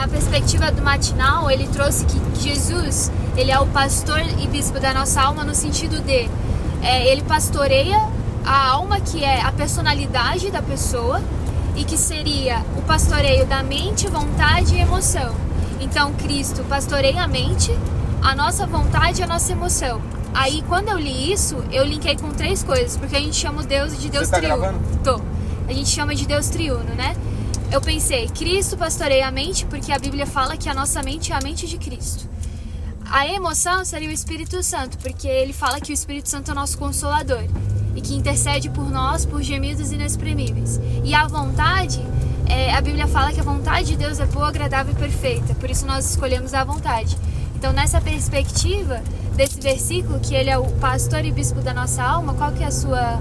na perspectiva do matinal, ele trouxe que Jesus, ele é o pastor e bispo da nossa alma no sentido de ele pastoreia a alma, que é a personalidade da pessoa, e que seria o pastoreio da mente, vontade e emoção. Então Cristo pastoreia a mente, a nossa vontade e a nossa emoção. Aí quando eu li isso, eu linkei com 3 coisas, porque a gente chama Deus de Deus triuno. Gravando? Tô. A gente chama de Deus triuno, né? Eu pensei, Cristo pastoreia a mente, porque a Bíblia fala que a nossa mente é a mente de Cristo. A emoção seria o Espírito Santo, porque ele fala que o Espírito Santo é o nosso consolador e que intercede por nós por gemidos inexprimíveis. E a vontade, a Bíblia fala que a vontade de Deus é boa, agradável e perfeita, por isso nós escolhemos a vontade. Então, nessa perspectiva desse versículo, que ele é o pastor e bispo da nossa alma, qual que é a sua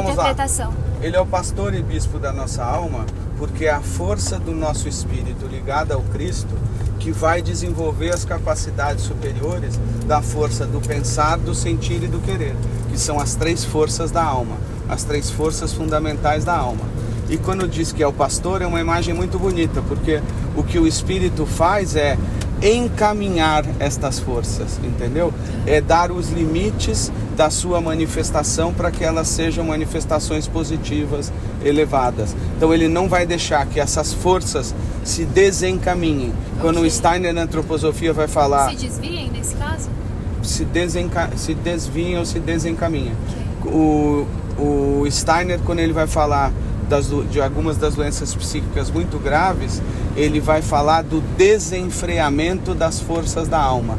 interpretação? Ele é o pastor e bispo da nossa alma, porque é a força do nosso espírito ligada ao Cristo que vai desenvolver as capacidades superiores da força do pensar, do sentir e do querer, que são as 3 forças da alma, as 3 forças fundamentais da alma. E quando diz que é o pastor, é uma imagem muito bonita, porque o que o Espírito faz é encaminhar estas forças, entendeu? É dar os limites da sua manifestação para que elas sejam manifestações positivas, elevadas. Então ele não vai deixar que essas forças se desencaminhem. Quando o Steiner na antroposofia vai falar... Se desviem nesse caso? Se desviam ou se desencaminham. Okay. O Steiner, quando ele vai falar de algumas das doenças psíquicas muito graves, ele vai falar do desenfreamento das forças da alma.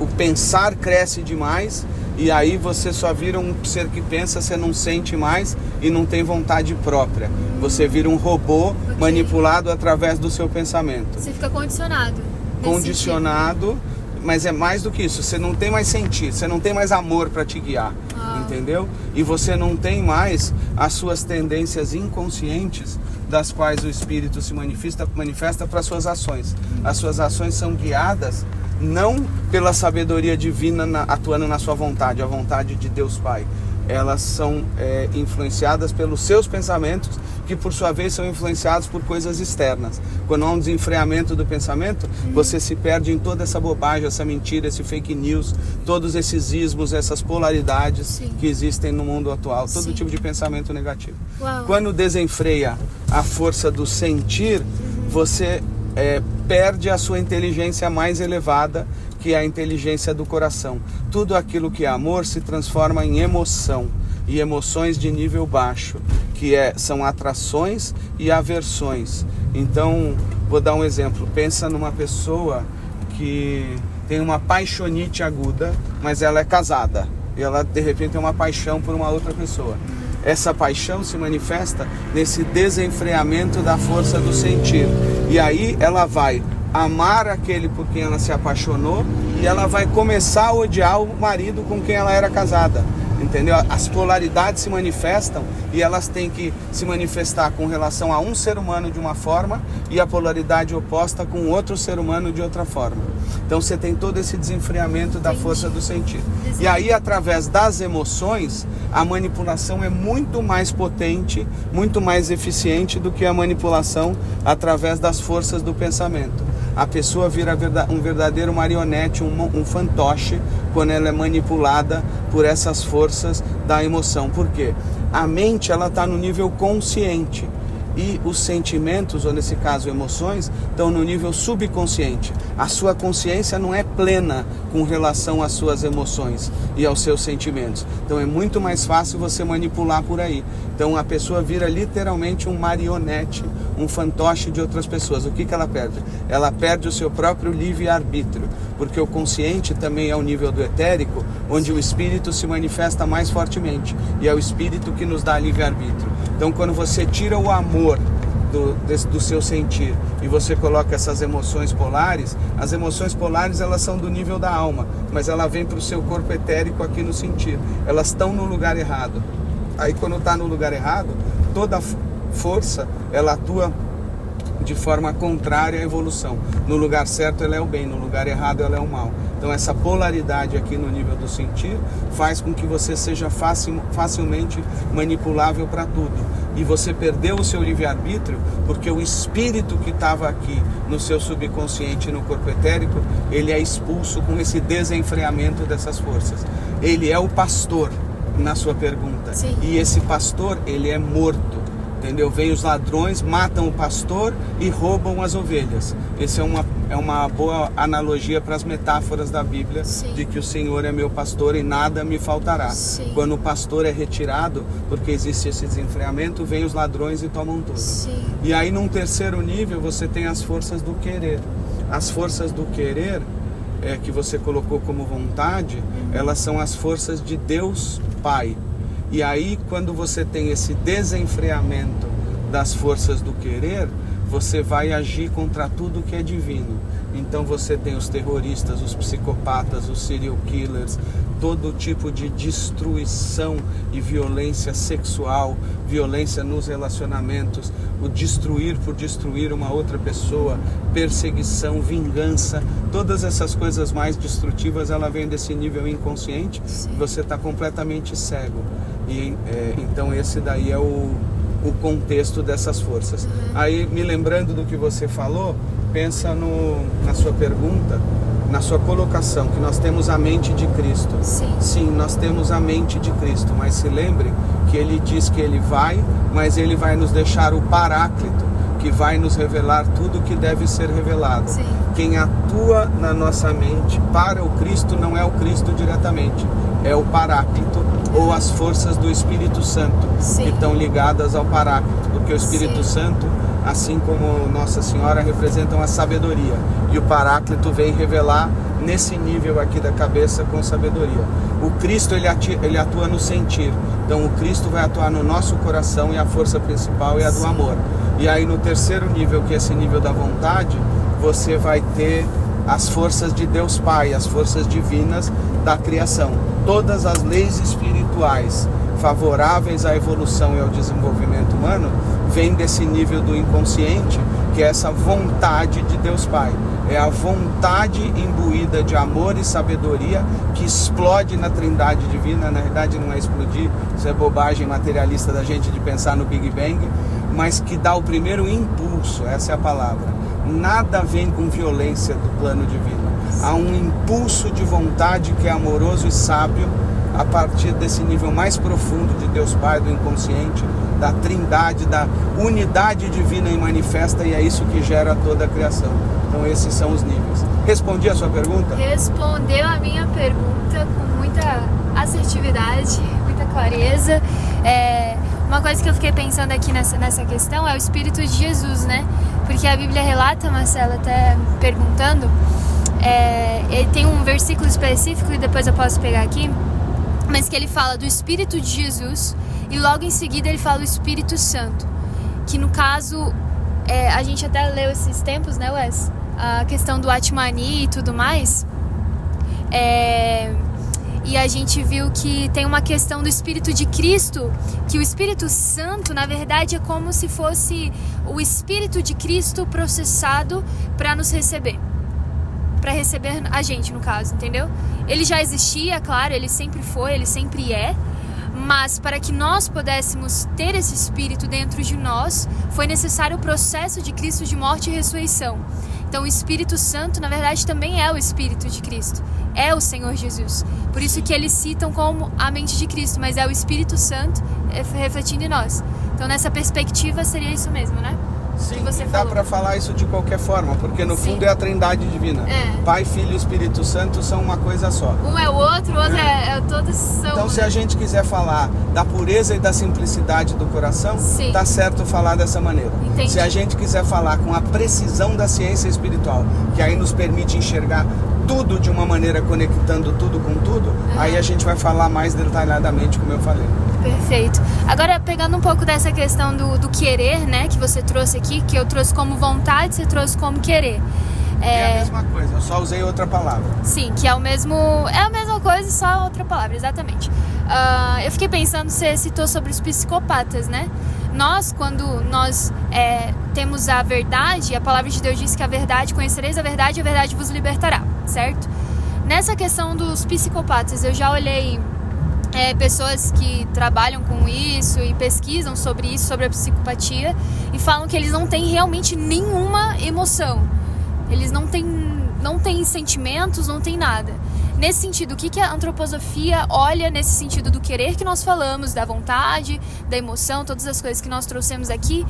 O pensar cresce demais e aí você só vira um ser que pensa, você não sente mais e não tem vontade própria. Você vira um robô manipulado através do seu pensamento. Você fica condicionado. Condicionado, mas é mais do que isso. Você não tem mais sentir, você não tem mais amor para te guiar. Entendeu? E você não tem mais as suas tendências inconscientes, das quais o Espírito se manifesta para suas ações. As suas ações são guiadas não pela sabedoria divina atuando na sua vontade, a vontade de Deus Pai. Elas são influenciadas pelos seus pensamentos, que por sua vez são influenciados por coisas externas. Quando há um desenfreamento do pensamento, você se perde em toda essa bobagem, essa mentira, esse fake news, todos esses ismos, essas polaridades que existem no mundo atual, todo tipo de pensamento negativo. Quando desenfreia a força do sentir, você perde a sua inteligência mais elevada, que é a inteligência do coração. Tudo aquilo que é amor se transforma em emoção, e emoções de nível baixo, que são atrações e aversões. Então, vou dar um exemplo. Pensa numa pessoa que tem uma paixonite aguda, mas ela é casada, e ela de repente tem uma paixão por uma outra pessoa. Essa paixão se manifesta nesse desenfreamento da força do sentir. E aí ela vai amar aquele por quem ela se apaixonou e ela vai começar a odiar o marido com quem ela era casada. Entendeu? As polaridades se manifestam e elas têm que se manifestar com relação a um ser humano de uma forma e a polaridade oposta com outro ser humano de outra forma. Então você tem todo esse desenfreamento da força do sentir. E aí, através das emoções, a manipulação é muito mais potente, muito mais eficiente do que a manipulação através das forças do pensamento. A pessoa vira um verdadeiro marionete, um fantoche, quando ela é manipulada por essas forças da emoção. Por quê? A mente, ela está no nível consciente e os sentimentos, ou nesse caso emoções, estão no nível subconsciente. A sua consciência não é plena com relação às suas emoções e aos seus sentimentos. Então é muito mais fácil você manipular por aí. Então a pessoa vira literalmente um marionete, um fantoche de outras pessoas. O que ela perde? Ela perde o seu próprio livre-arbítrio, porque o consciente também é o nível do etérico, onde o espírito se manifesta mais fortemente, e é o espírito que nos dá livre-arbítrio. Então quando você tira o amor do seu sentir e você coloca essas emoções polares, as emoções polares, elas são do nível da alma, mas ela vem para o seu corpo etérico aqui no sentir. Elas estão no lugar errado. Aí quando está no lugar errado, toda força ela atua de forma contrária à evolução. No lugar certo ela é o bem, no lugar errado ela é o mal. Então essa polaridade aqui no nível do sentir faz com que você seja facilmente manipulável para tudo. e você perdeu o seu livre-arbítrio, porque o espírito que estava aqui no seu subconsciente e no corpo etérico, ele é expulso com esse desenfreamento dessas forças. Ele é o pastor, na sua pergunta. Sim. E esse pastor, ele é morto. Entendeu? Vem os ladrões, matam o pastor e roubam as ovelhas. Essa é uma boa analogia para as metáforas da Bíblia. Sim. De que o Senhor é meu pastor e nada me faltará. Sim. Quando o pastor é retirado, porque existe esse desenfreamento, vem os ladrões e tomam tudo. Sim. E aí num terceiro nível você tem as forças do querer. As forças do querer, que você colocou como vontade, elas são as forças de Deus Pai. E aí, quando você tem esse desenfreamento das forças do querer, você vai agir contra tudo que é divino. Então você tem os terroristas, os psicopatas, os serial killers, todo tipo de destruição e violência sexual, violência nos relacionamentos, o destruir por destruir uma outra pessoa, perseguição, vingança, todas essas coisas mais destrutivas, ela vem desse nível inconsciente. Sim. Você está completamente cego. E então esse daí é o contexto dessas forças. Aí, me lembrando do que você falou, pensa na sua pergunta, na sua colocação, que nós temos a mente de Cristo. Sim. Sim, nós temos a mente de Cristo, mas se lembre que ele diz que ele vai, mas ele vai nos deixar o Paráclito, que vai nos revelar tudo o que deve ser revelado. Sim. Quem atua na nossa mente para o Cristo não é o Cristo diretamente, é o Paráclito ou as forças do Espírito Santo. Sim. Que estão ligadas ao Paráclito, porque o Espírito Sim. Santo, assim como Nossa Senhora, representam a sabedoria, e o Paráclito vem revelar nesse nível aqui da cabeça com sabedoria. O Cristo ele atua no sentir, então o Cristo vai atuar no nosso coração, e a força principal é a do Sim. amor. E aí no terceiro nível, que é esse nível da vontade, você vai ter as forças de Deus Pai, as forças divinas da criação. Todas as leis espirituais favoráveis à evolução e ao desenvolvimento humano vêm desse nível do inconsciente, que é essa vontade de Deus Pai. É a vontade imbuída de amor e sabedoria que explode na Trindade Divina. Na verdade não é explodir, isso é bobagem materialista da gente de pensar no Big Bang, mas que dá o primeiro impulso, essa é a palavra. Nada vem com violência do plano divino. Há um impulso de vontade que é amoroso e sábio a partir desse nível mais profundo de Deus Pai, do inconsciente, da Trindade, da unidade divina e manifesta, e é isso que gera toda a criação. Então esses são os níveis. Respondi a sua pergunta? Respondeu a minha pergunta com muita assertividade, muita clareza. Uma coisa que eu fiquei pensando aqui nessa questão é o Espírito de Jesus, né? Porque a Bíblia relata, Marcela, até perguntando, ele tem um versículo específico, e depois eu posso pegar aqui, mas que ele fala do Espírito de Jesus, e logo em seguida ele fala do Espírito Santo, que no caso, a gente até leu esses tempos, né, Wes? A questão do Atmani e tudo mais, e a gente viu que tem uma questão do Espírito de Cristo, que o Espírito Santo, na verdade, é como se fosse o Espírito de Cristo processado para nos receber. Para receber a gente, no caso, entendeu? Ele já existia, claro, ele sempre foi, ele sempre é, mas para que nós pudéssemos ter esse Espírito dentro de nós, foi necessário o processo de Cristo de morte e ressurreição. Então o Espírito Santo, na verdade, também é o Espírito de Cristo, é o Senhor Jesus. Por isso que eles citam como a mente de Cristo, mas é o Espírito Santo refletindo em nós. Então nessa perspectiva seria isso mesmo, né? Sim, dá para falar isso de qualquer forma, porque no fundo é a Trindade Divina. Pai, Filho e Espírito Santo são uma coisa só. Um é o outro todos são... Então se a gente quiser falar da pureza e da simplicidade do coração, tá certo falar dessa maneira. Entendi. Se a gente quiser falar com a precisão da ciência espiritual, que aí nos permite enxergar tudo de uma maneira, conectando tudo com tudo, aí a gente vai falar mais detalhadamente, como eu falei. Perfeito. Agora, pegando um pouco dessa questão do querer, né, que você trouxe aqui, que eu trouxe como vontade, você trouxe como querer. É a mesma coisa, eu só usei outra palavra. Sim, que é a mesma coisa, só outra palavra, exatamente. Eu fiquei pensando, você citou sobre os psicopatas, né? Quando nós temos a verdade, a palavra de Deus diz que a verdade, conhecereis a verdade e a verdade vos libertará, certo? Nessa questão dos psicopatas, eu já olhei pessoas que trabalham com isso e pesquisam sobre isso, sobre a psicopatia, e falam que eles não têm realmente nenhuma emoção. Eles não têm sentimentos, não têm nada. Nesse sentido, o que a antroposofia olha nesse sentido do querer que nós falamos, da vontade, da emoção, todas as coisas que nós trouxemos aqui,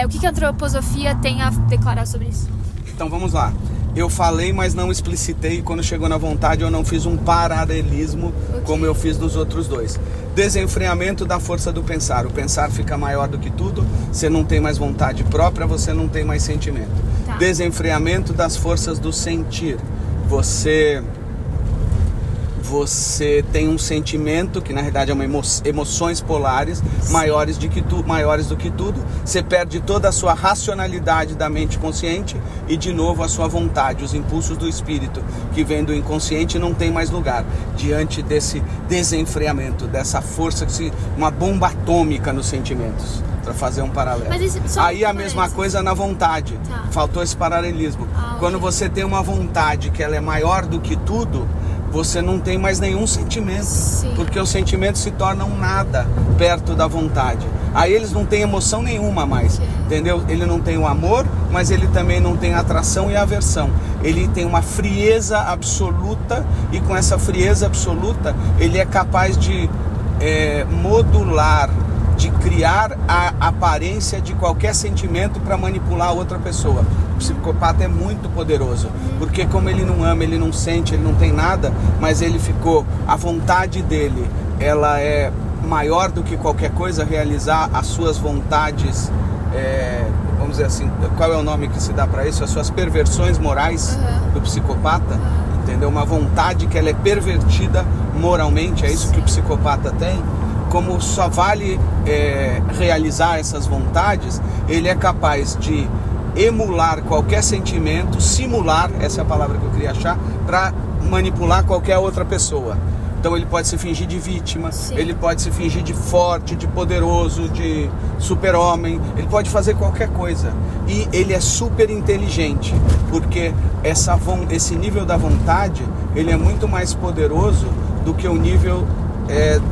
o que a antroposofia tem a declarar sobre isso? Então vamos lá. Eu falei, mas não explicitei. Quando chegou na vontade, eu não fiz um paralelismo como eu fiz nos outros dois. Desenfreamento da força do pensar. O pensar fica maior do que tudo. Você não tem mais vontade própria, você não tem mais sentimento. Tá. Desenfreamento das forças do sentir. Você tem um sentimento que na realidade é uma emoções polares, maiores do que tudo. Você perde toda a sua racionalidade da mente consciente e de novo a sua vontade, os impulsos do espírito que vem do inconsciente não tem mais lugar diante desse desenfreamento, dessa força, uma bomba atômica nos sentimentos, para fazer um paralelo. Aí a mesma coisa na vontade. Tá. Faltou esse paralelismo. Quando você tem uma vontade que ela é maior do que tudo, você não tem mais nenhum sentimento. Sim. Porque os sentimentos se tornam nada perto da vontade. Aí eles não têm emoção nenhuma mais. Sim. Entendeu? Ele não tem o amor, mas ele também não tem atração e aversão. Ele tem uma frieza absoluta, e com essa frieza absoluta ele é capaz de modular, de criar a aparência de qualquer sentimento para manipular a outra pessoa. O psicopata é muito poderoso, porque como ele não ama, ele não sente, ele não tem nada, mas a vontade dele, ela é maior do que qualquer coisa, realizar as suas vontades, vamos dizer assim, qual é o nome que se dá para isso? As suas perversões morais do psicopata, entendeu? Uma vontade que ela é pervertida moralmente, é isso que o psicopata tem. Como só vale realizar essas vontades, ele é capaz de emular qualquer sentimento, simular, essa é a palavra que eu queria achar, para manipular qualquer outra pessoa. Então ele pode se fingir de vítima, Sim. ele pode se fingir de forte, de poderoso, de super-homem, ele pode fazer qualquer coisa. E ele é super inteligente, porque esse nível da vontade, ele é muito mais poderoso do que o nível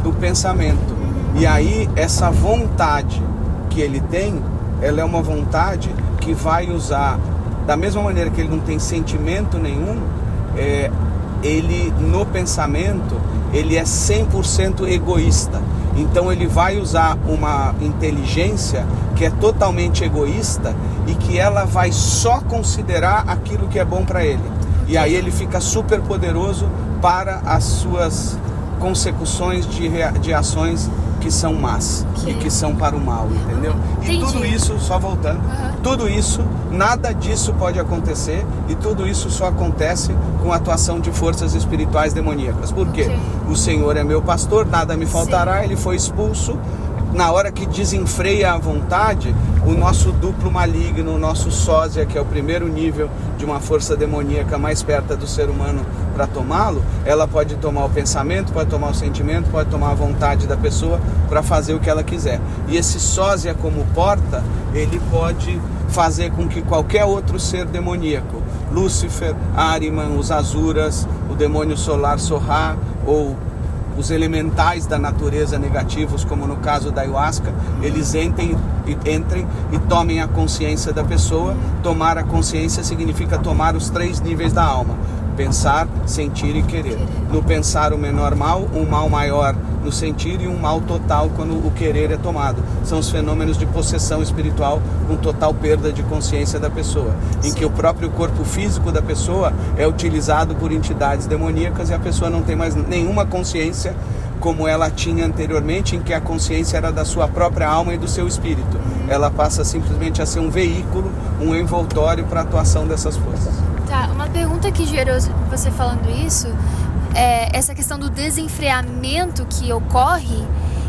do pensamento. E aí essa vontade que ele tem, ela é uma vontade que vai usar, da mesma maneira que ele não tem sentimento nenhum, ele no pensamento, ele é 100% egoísta. Então ele vai usar uma inteligência que é totalmente egoísta e que ela vai só considerar aquilo que é bom para ele. E aí ele fica super poderoso para as suas consecuções de ações que são más e que são para o mal, entendeu? E tudo isso, só voltando, tudo isso, nada disso pode acontecer, e tudo isso só acontece com a atuação de forças espirituais demoníacas. Por quê? O Senhor é meu pastor, nada me faltará. Sim. Ele foi expulso. Na hora que desenfreia a vontade, o nosso duplo maligno, o nosso sósia, que é o primeiro nível de uma força demoníaca mais perto do ser humano para tomá-lo, ela pode tomar o pensamento, pode tomar o sentimento, pode tomar a vontade da pessoa para fazer o que ela quiser. E esse sósia como porta, ele pode fazer com que qualquer outro ser demoníaco, Lúcifer, Ahriman, os Asuras, o demônio solar Sorra, ou os elementais da natureza negativos, como no caso da ayahuasca, eles entrem e tomem a consciência da pessoa. Tomar a consciência significa tomar os 3 níveis da alma: pensar, sentir e querer. No pensar, o menor mal, um mal maior no sentir e um mal total quando o querer é tomado. São os fenômenos de possessão espiritual com total perda de consciência da pessoa, em que o próprio corpo físico da pessoa é utilizado por entidades demoníacas e a pessoa não tem mais nenhuma consciência como ela tinha anteriormente, em que a consciência era da sua própria alma e do seu espírito. Ela passa simplesmente a ser um veículo, um envoltório para a atuação dessas forças. Tá, uma pergunta que gerou você falando isso, essa questão do desenfreamento que ocorre,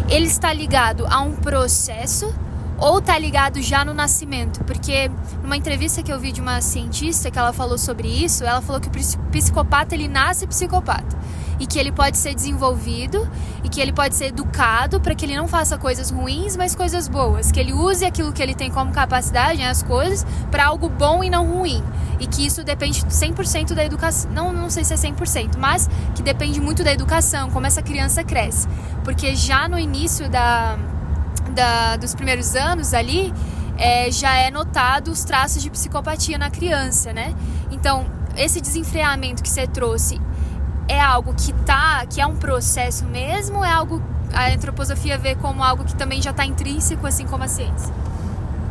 ele está ligado a um processo ou está ligado já no nascimento? Porque numa entrevista que eu vi de uma cientista que ela falou sobre isso, ela falou que o psicopata, ele nasce psicopata. e que ele pode ser desenvolvido e que ele pode ser educado para que ele não faça coisas ruins, mas coisas boas, que ele use aquilo que ele tem como capacidade, né, as coisas, para algo bom e não ruim, e que isso depende 100% da educação, não sei se é 100%, mas que depende muito da educação, como essa criança cresce, porque já no início dos primeiros anos ali, já é notado os traços de psicopatia na criança, né? Então, esse desenfreamento que você trouxe é algo que é um processo mesmo, ou é algo a antroposofia vê como algo que também já está intrínseco, assim como a ciência?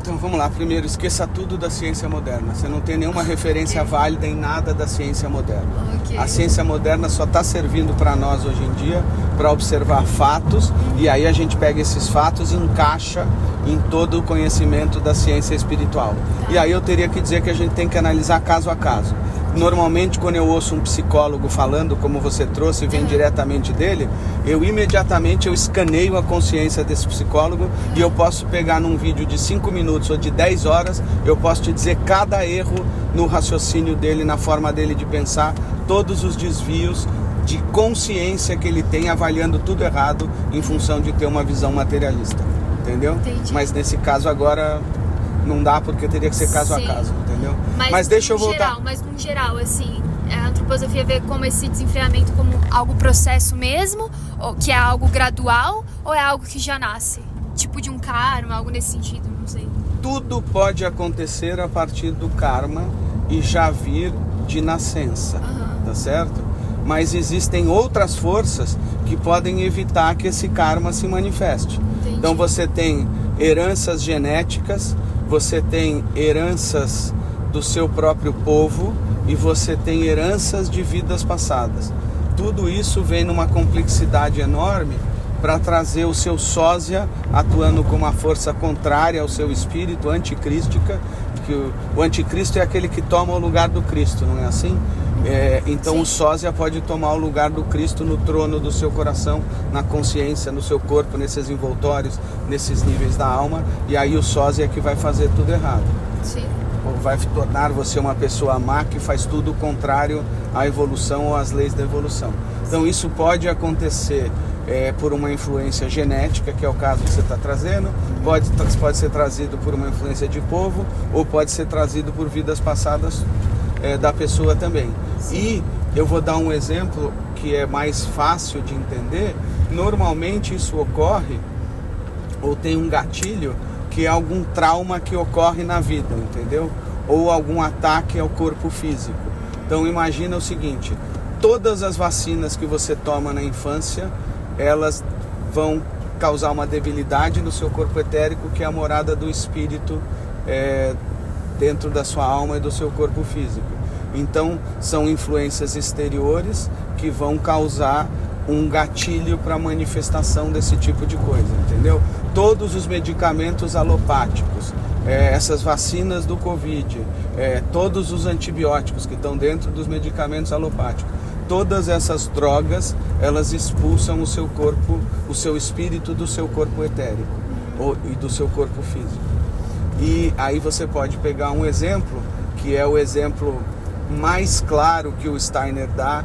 Então vamos lá, primeiro, esqueça tudo da ciência moderna. Você não tem nenhuma referência válida em nada da ciência moderna. A ciência moderna só está servindo para nós hoje em dia para observar fatos, e aí a gente pega esses fatos e encaixa em todo o conhecimento da ciência espiritual. E aí eu teria que dizer que a gente tem que analisar caso a caso. Normalmente, quando eu ouço um psicólogo falando, como você trouxe, vem diretamente dele, eu imediatamente escaneio a consciência desse psicólogo, e eu posso pegar num vídeo de 5 minutos ou de 10 horas, eu posso te dizer cada erro no raciocínio dele, na forma dele de pensar, todos os desvios de consciência que ele tem, avaliando tudo errado em função de ter uma visão materialista, entendeu? Entendi. Mas nesse caso agora não dá, porque teria que ser caso a caso, entendeu? Mas deixa eu voltar. Mas no geral, assim, a antroposofia vê como esse desenfreamento como algo processo mesmo, ou que é algo gradual, ou é algo que já nasce? Tipo de um karma, algo nesse sentido, não sei. Tudo pode acontecer a partir do karma e já vir de nascença, tá certo? Mas existem outras forças que podem evitar que esse karma se manifeste. Entendi. Então você tem heranças genéticas, você tem heranças do seu próprio povo e você tem heranças de vidas passadas. Tudo isso vem numa complexidade enorme para trazer o seu sósia atuando como uma força contrária ao seu espírito, anticrística, que o anticristo é aquele que toma o lugar do Cristo, não é assim? Então o sósia pode tomar o lugar do Cristo no trono do seu coração, na consciência, no seu corpo, nesses envoltórios, nesses níveis da alma, e aí o sósia é que vai fazer tudo errado. Sim. Ou vai tornar você uma pessoa má que faz tudo contrário à evolução ou às leis da evolução. Então isso pode acontecer por uma influência genética, que é o caso que você está trazendo, pode ser trazido por uma influência de povo, ou pode ser trazido por vidas passadas da pessoa também. Sim. E eu vou dar um exemplo que é mais fácil de entender. Normalmente isso ocorre, ou tem um gatilho, que é algum trauma que ocorre na vida, entendeu? Ou algum ataque ao corpo físico. Então imagina o seguinte: todas as vacinas que você toma na infância, elas vão causar uma debilidade no seu corpo etérico, que é a morada do espírito dentro da sua alma e do seu corpo físico. Então são influências exteriores que vão causar um gatilho para a manifestação desse tipo de coisa, entendeu? Todos os medicamentos alopáticos, essas vacinas do Covid, todos os antibióticos que estão dentro dos medicamentos alopáticos, todas essas drogas, elas expulsam o seu corpo, o seu espírito do seu corpo etérico e do seu corpo físico. E aí você pode pegar um exemplo, que é o exemplo mais claro que o Steiner dá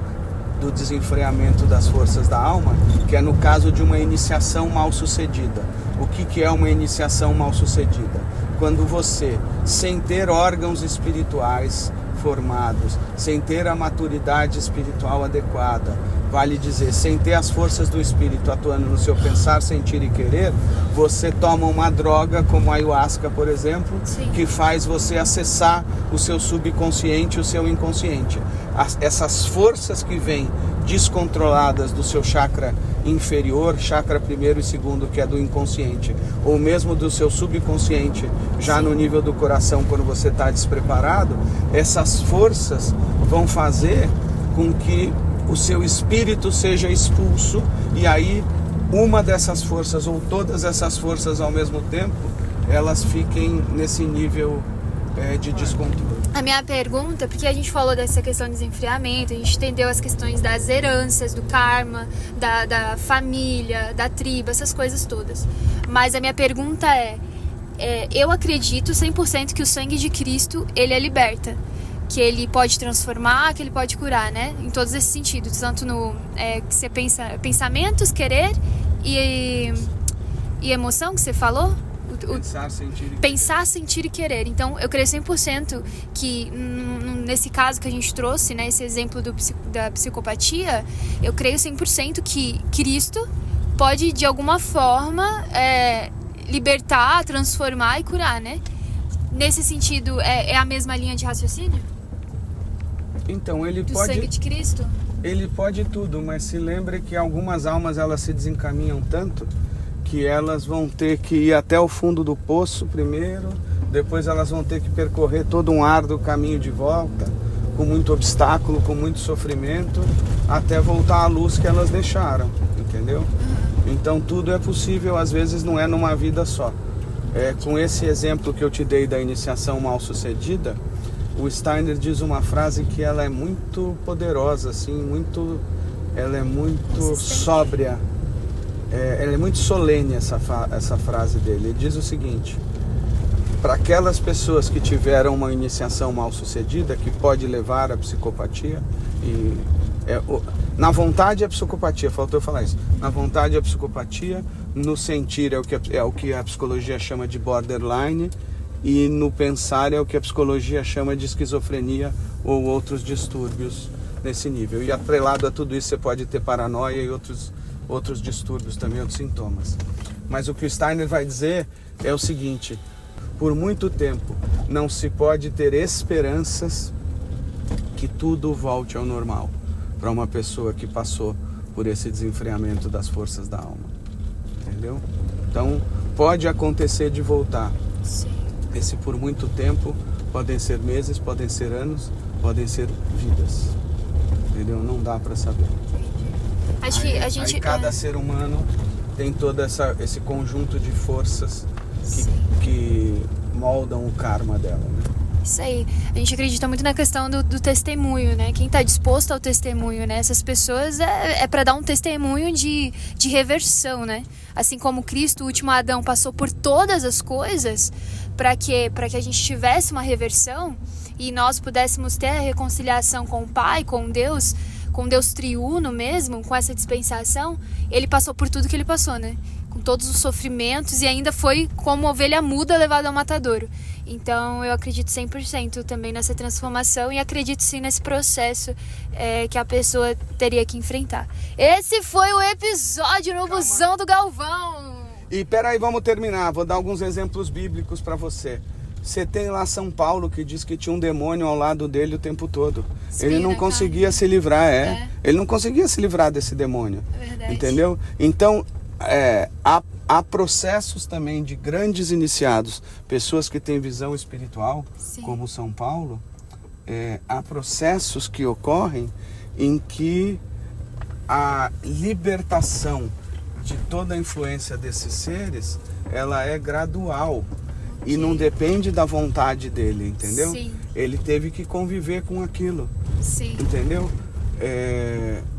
do desenfreamento das forças da alma, que é no caso de uma iniciação mal sucedida. O que é uma iniciação mal sucedida? Quando você, sem ter órgãos espirituais formados, sem ter a maturidade espiritual adequada, vale dizer, sem ter as forças do espírito atuando no seu pensar, sentir e querer, você toma uma droga como a ayahuasca, por exemplo, sim, que faz você acessar o seu subconsciente, o seu inconsciente. Essas forças que vêm descontroladas do seu chakra inferior, chakra primeiro e segundo, que é do inconsciente, ou mesmo do seu subconsciente, já sim, no nível do coração, quando você está despreparado, essas forças vão fazer com que o seu espírito seja expulso, e aí uma dessas forças ou todas essas forças ao mesmo tempo, elas fiquem nesse nível de descontrole. A minha pergunta, porque a gente falou dessa questão de desenfreamento, a gente entendeu as questões das heranças, do karma, da família, da tribo, essas coisas todas. Mas a minha pergunta eu acredito 100% que o sangue de Cristo, ele liberta. que ele pode transformar, que ele pode curar, né? Em todos esses sentidos, tanto no que você pensa, pensamentos, querer e emoção que você falou. Pensar, sentir e querer. Então, eu creio 100% que nesse caso que a gente trouxe, né, esse exemplo da psicopatia, eu creio 100% que Cristo pode, de alguma forma, libertar, transformar e curar, né? Nesse sentido, é a mesma linha de raciocínio? Então, ele do pode... sangue de Cristo? Ele pode tudo, mas se lembre que algumas almas, elas se desencaminham tanto que elas vão ter que ir até o fundo do poço primeiro, depois elas vão ter que percorrer todo um árduo caminho de volta, com muito obstáculo, com muito sofrimento, até voltar à luz que elas deixaram, entendeu? Então tudo é possível, às vezes não é numa vida só. Com esse exemplo que eu te dei da iniciação mal sucedida, o Steiner diz uma frase que ela é muito poderosa, assim, ela é muito sóbria. Ela é muito solene, essa frase dele. Ele diz o seguinte: para aquelas pessoas que tiveram uma iniciação mal sucedida, que pode levar à psicopatia, na vontade é psicopatia, faltou falar isso. Na vontade é psicopatia, no sentir é o que a psicologia chama de borderline, e no pensar é o que a psicologia chama de esquizofrenia ou outros distúrbios nesse nível. E atrelado a tudo isso, você pode ter paranoia e outros distúrbios também, outros sintomas. Mas o que o Steiner vai dizer é o seguinte: por muito tempo não se pode ter esperanças que tudo volte ao normal para uma pessoa que passou por esse desenfreamento das forças da alma, entendeu? Então pode acontecer de voltar. Sim. Esse por muito tempo podem ser meses, podem ser anos, podem ser vidas, entendeu? Não dá para saber. Acho que a gente... Aí cada ser humano tem todo esse conjunto de forças que moldam o karma dela, né? Isso aí. A gente acredita muito na questão do testemunho, né? Quem está disposto ao testemunho, né? Essas pessoas é para dar um testemunho de reversão, né? Assim como Cristo, o último Adão, passou por todas as coisas para que a gente tivesse uma reversão e nós pudéssemos ter a reconciliação com o Pai, com Deus triuno mesmo, com essa dispensação. Ele passou por tudo que ele passou, né? Com todos os sofrimentos, e ainda foi como ovelha muda levada ao matadouro. Então eu acredito 100% também nessa transformação, e acredito sim nesse processo que a pessoa teria que enfrentar. Esse foi o episódio no Busão do Galvão. E peraí, vamos terminar. Vou dar alguns exemplos bíblicos para você. Você tem lá São Paulo, que diz que tinha um demônio ao lado dele o tempo todo. Ele não conseguia se livrar, Ele não conseguia se livrar desse demônio. É verdade. Entendeu? Então, há processos também de grandes iniciados, pessoas que têm visão espiritual, como São Paulo. Há processos que ocorrem em que a libertação de toda a influência desses seres, ela é gradual. E não depende da vontade dele, entendeu? Sim. Ele teve que conviver com aquilo. Sim. Entendeu?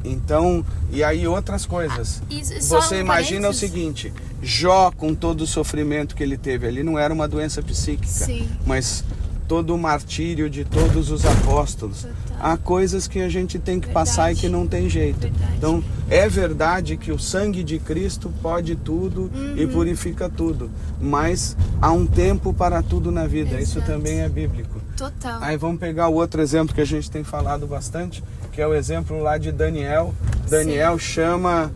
Então, e aí outras coisas. Você imagina o seguinte: Jó, com todo o sofrimento que ele teve ali, não era uma doença psíquica, mas todo o martírio de todos os apóstolos. Total. Há coisas que a gente tem que passar e que não tem jeito. Então, é verdade que o sangue de Cristo pode tudo e purifica tudo, mas há um tempo para tudo na vida. Isso também é bíblico. Total. Aí vamos pegar o outro exemplo que a gente tem falado bastante, que é o exemplo lá de Daniel. Daniel chama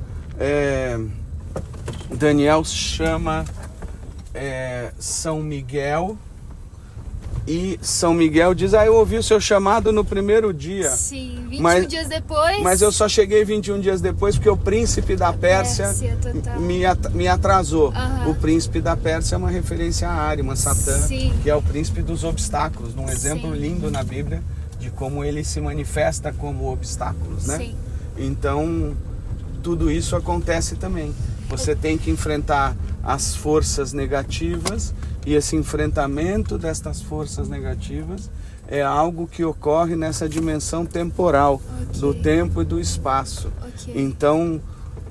São Miguel. E São Miguel diz: eu ouvi o seu chamado no primeiro dia. Sim, 21 dias depois. Mas eu só cheguei 21 dias depois porque o príncipe da Pérsia me atrasou. O príncipe da Pérsia é uma referência a Ahriman, Satã, que é o príncipe dos obstáculos. Um exemplo lindo na Bíblia de como ele se manifesta como obstáculos, né? Sim. Então, tudo isso acontece também. Você tem que enfrentar as forças negativas, e esse enfrentamento destas forças negativas é algo que ocorre nessa dimensão temporal, do tempo e do espaço. Então,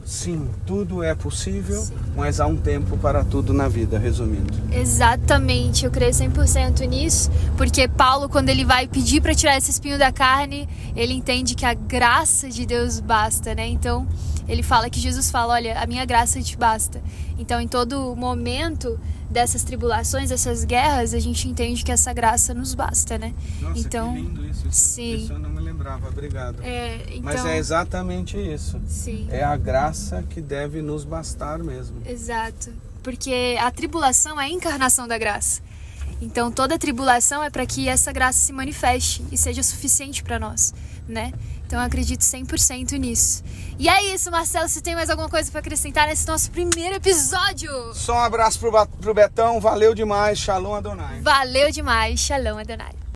sim, tudo é possível, Sim. mas há um tempo para tudo na vida, resumindo. Exatamente, eu creio 100% nisso, porque Paulo, quando ele vai pedir para tirar esse espinho da carne, ele entende que a graça de Deus basta, né? Então, ele fala que Jesus fala, olha, a minha graça te basta. Então, em todo momento dessas tribulações, dessas guerras, a gente entende que essa graça nos basta, né? Nossa, então, que lindo isso. sim. Isso eu não me lembrava, obrigado. Então, Mas é exatamente isso. Sim. É a graça que deve nos bastar mesmo. Exato. Porque a tribulação é a encarnação da graça. Então toda tribulação é para que essa graça se manifeste e seja suficiente para nós, né? Então eu acredito 100% nisso. E é isso, Marcelo, você tem mais alguma coisa para acrescentar nesse nosso primeiro episódio? Só um abraço pro Betão, valeu demais, Shalom Adonai. Valeu demais, Shalom Adonai.